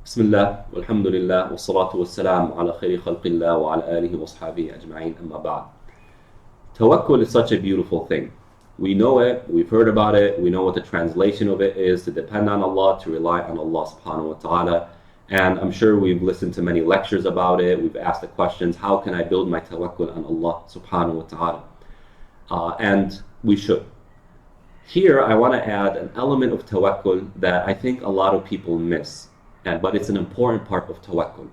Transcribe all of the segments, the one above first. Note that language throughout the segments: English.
بسم الله والحمد لله والصلاة والسلام على خير خلق الله وعلى آله وصحبه أجمعين أما بعد. Tawakkul is such a beautiful thing. We know it, we've heard about it, we know what the translation of it is, to depend on Allah, to rely on Allah subhanahu wa ta'ala. And I'm sure we've listened to many lectures about it, we've asked the questions, how can I build my tawakkul on Allah subhanahu wa ta'ala? And we should. Here I want to add an element of tawakkul that I think a lot of people miss. But it's an important part of tawakkul.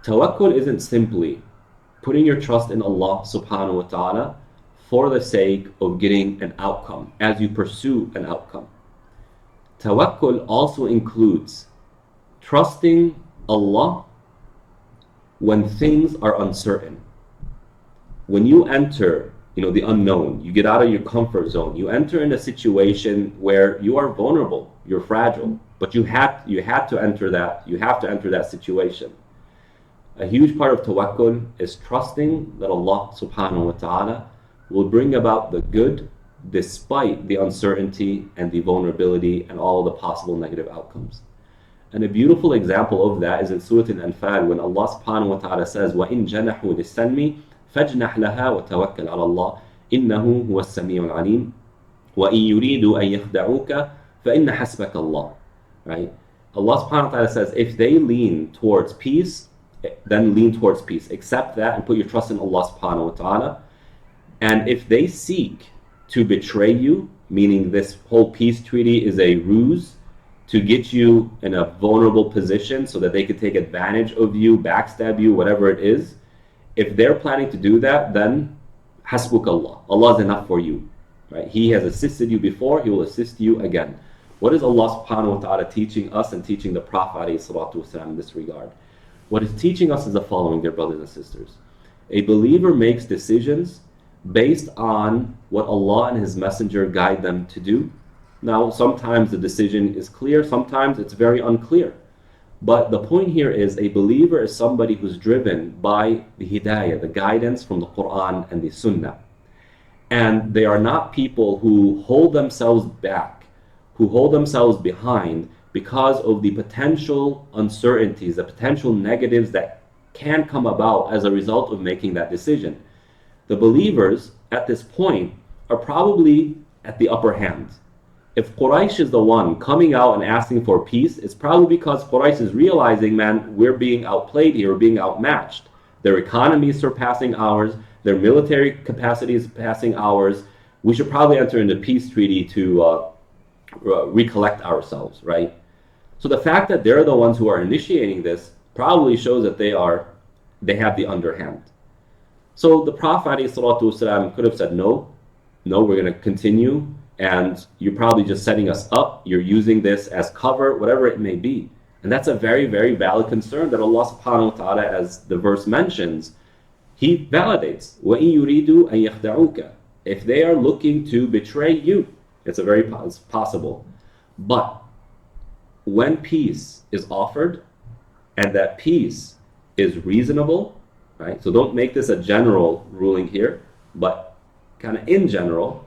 Tawakkul isn't simply putting your trust in Allah subhanahu wa ta'ala for the sake of getting an outcome, as you pursue an outcome. Tawakkul also includes trusting Allah when things are uncertain. When you enter the unknown, you get out of your comfort zone, you enter in a situation where you are vulnerable, you're fragile, but you have to enter that situation. A huge part of tawakkul is trusting that Allah subhanahu wa ta'ala will bring about the good despite the uncertainty and the vulnerability and all the possible negative outcomes. And a beautiful example of that is in Surah Al-Anfal when Allah subhanahu wa ta'ala says, وَإِن جَنَحُوا لِلسَّلْمِ فَاجْنَحْ لَهَا وَتَوَكَّلْ عَلَى اللَّهِ إِنَّهُ هُوَ السَّمِيعُ الْعَلِيمُ وَإِن يُرِيدُوا أَن يَخْدَعُوكَ فَإِنَّ حَسْبَكَ اللَّهُ. Right? Allah subhanahu wa ta'ala says, if they lean towards peace, then lean towards peace. Accept that and put your trust in Allah subhanahu wa ta'ala. And if they seek to betray you, meaning this whole peace treaty is a ruse to get you in a vulnerable position so that they could take advantage of you, backstab you, whatever it is, if they're planning to do that, then hasbuk Allah. Allah is enough for you. Right? He has assisted you before, He will assist you again. What is Allah subhanahu wa ta'ala teaching us and teaching the Prophet alayhi salatu wasalam in this regard? What is teaching us is the following, dear brothers and sisters. A believer makes decisions based on what Allah and His Messenger guide them to do. Now, sometimes the decision is clear, sometimes it's very unclear. But the point here is a believer is somebody who's driven by the hidayah, the guidance from the Quran and the Sunnah. And they are not people who hold themselves back, who hold themselves behind because of the potential uncertainties, the potential negatives that can come about as a result of making that decision. The believers at this point are probably at the upper hand. If Quraysh is the one coming out and asking for peace, it's probably because Quraysh is realizing, man, we're being outplayed here, we're being outmatched. Their economy is surpassing ours, their military capacity is surpassing ours. We should probably enter into a peace treaty to recollect ourselves, right? So the fact that they're the ones who are initiating this probably shows that they have the underhand. So the Prophet ﷺ could have said, no, we're going to continue, and you're probably just setting us up, you're using this as cover, whatever it may be. And that's a very, very valid concern that Allah subhanahu wa ta'ala, as the verse mentions, He validates. وَإِن يُرِيدُوا أَن يَخْدَعُوكَ. If they are looking to betray you, it's possible. But when peace is offered, and that peace is reasonable, right? So don't make this a general ruling here, but kind of in general,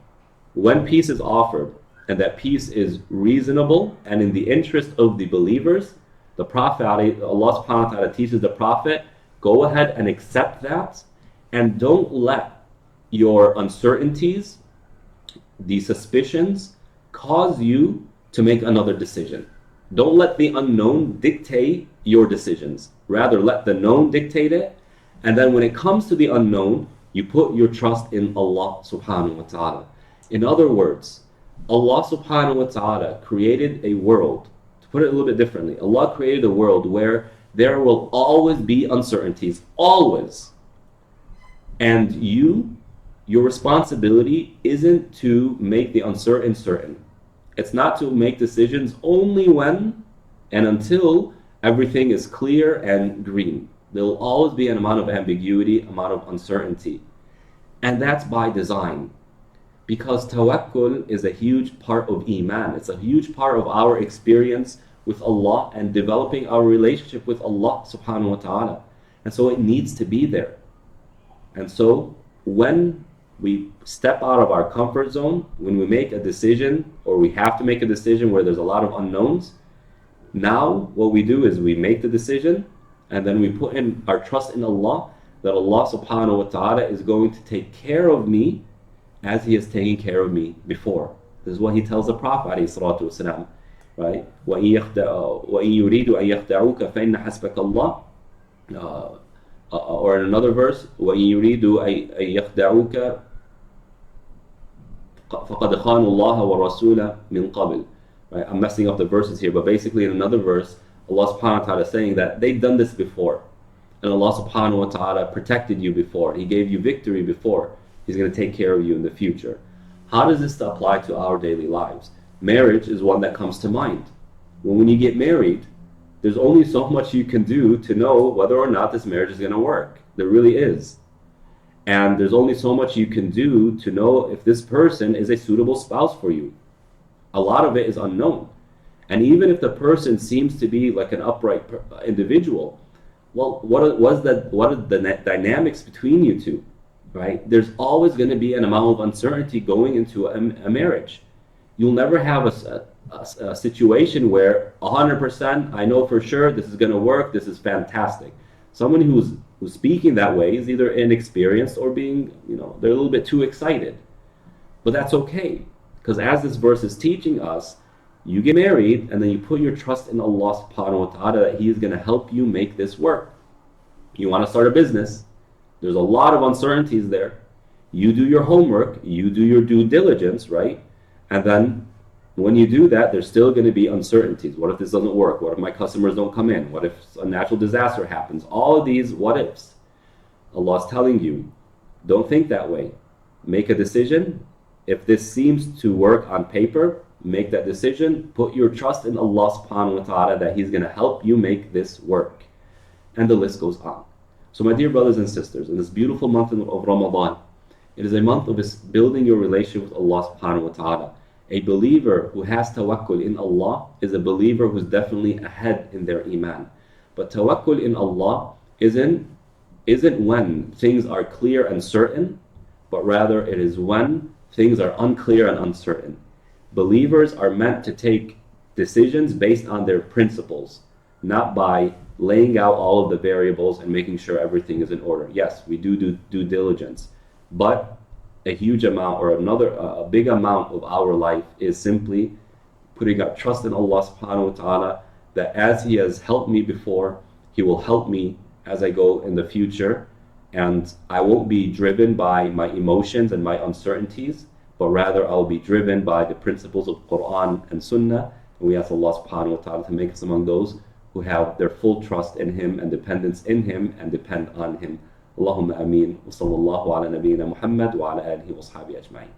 when peace is offered and that peace is reasonable and in the interest of the believers, the Prophet, Allah subhanahu wa ta'ala teaches the Prophet, go ahead and accept that, and don't let your uncertainties, the suspicions, cause you to make another decision. Don't let the unknown dictate your decisions. Rather, let the known dictate it. And then when it comes to the unknown, you put your trust in Allah subhanahu wa ta'ala. In other words, Allah subhanahu wa ta'ala created a world, to put it a little bit differently, Allah created a world where there will always be uncertainties, always. And your responsibility isn't to make the uncertain certain. It's not to make decisions only when and until everything is clear and green. There will always be an amount of ambiguity, amount of uncertainty. And that's by design. Because tawakkul is a huge part of īmān. It's a huge part of our experience with Allah and developing our relationship with Allah subhanahu wa ta'ala. And so it needs to be there. And so when we step out of our comfort zone, when we make a decision, or we have to make a decision where there's a lot of unknowns, Now, what we do is we make the decision, and then we put in our trust in Allah, that Allah subhanahu wa ta'ala is going to take care of me as He has taken care of me before. This is what He tells the Prophet alayhi salatu wasalam, right? وَإِن يُرِيدُ أَن يَخْدَعُوكَ فَإِنَّ حَسْبَكَ اللَّهُ. Or in another verse, وَإِن يُرِيدُ أَن يَخْدَعُوكَ فَقَدْ خَانُوا اللَّهَ وَالرَّسُولَ مِنْ قَبْلِ. Right? I'm messing up the verses here, but basically in another verse, Allah subhanahu wa ta'ala is saying that they've done this before. And Allah subhanahu wa ta'ala protected you before. He gave you victory before. He's going to take care of you in the future. How does this apply to our daily lives? Marriage is one that comes to mind. When you get married, there's only so much you can do to know whether or not this marriage is going to work. There really is. And there's only so much you can do to know if this person is a suitable spouse for you. A lot of it is unknown. And even if the person seems to be like an upright individual, well, what are the dynamics between you two, right? There's always going to be an amount of uncertainty going into a marriage. You'll never have a situation where 100% I know for sure this is going to work, this is fantastic. Someone who's speaking that way is either inexperienced or being, they're a little bit too excited. But that's okay, because as this verse is teaching us, you get married and then you put your trust in Allah subhanahu wa ta'ala that He is going to help you make this work. You want to start a business, there's a lot of uncertainties there. You do your homework, you do your due diligence, right? And then when you do that, there's still going to be uncertainties. What if this doesn't work? What if my customers don't come in? What if a natural disaster happens? All of these what ifs. Allah is telling you, don't think that way. Make a decision. If this seems to work on paper, make that decision. Put your trust in Allah subhanahu wa ta'ala that He's going to help you make this work. And the list goes on. So my dear brothers and sisters, in this beautiful month of Ramadan, it is a month of building your relationship with Allah subhanahu wa ta'ala. A believer who has tawakkul in Allah is a believer who's definitely ahead in their īmān. But tawakkul in Allah isn't when things are clear and certain, but rather it is when things are unclear and uncertain. Believers are meant to take decisions based on their principles, not by laying out all of the variables and making sure everything is in order. Yes, we do due diligence, but a huge amount or a big amount of our life is simply putting our trust in Allah subhanahu wa ta'ala that as He has helped me before, He will help me as I go in the future, and I won't be driven by my emotions and my uncertainties, but rather I'll be driven by the principles of Quran and Sunnah. And we ask Allah subhanahu wa ta'ala to make us among those who have their full trust in Him and dependence in Him and depend on Him. Allahumma ameen. Wa sallallahu ala nabiyyina Muhammad wa ala alihi wa ashabihi ajma'in.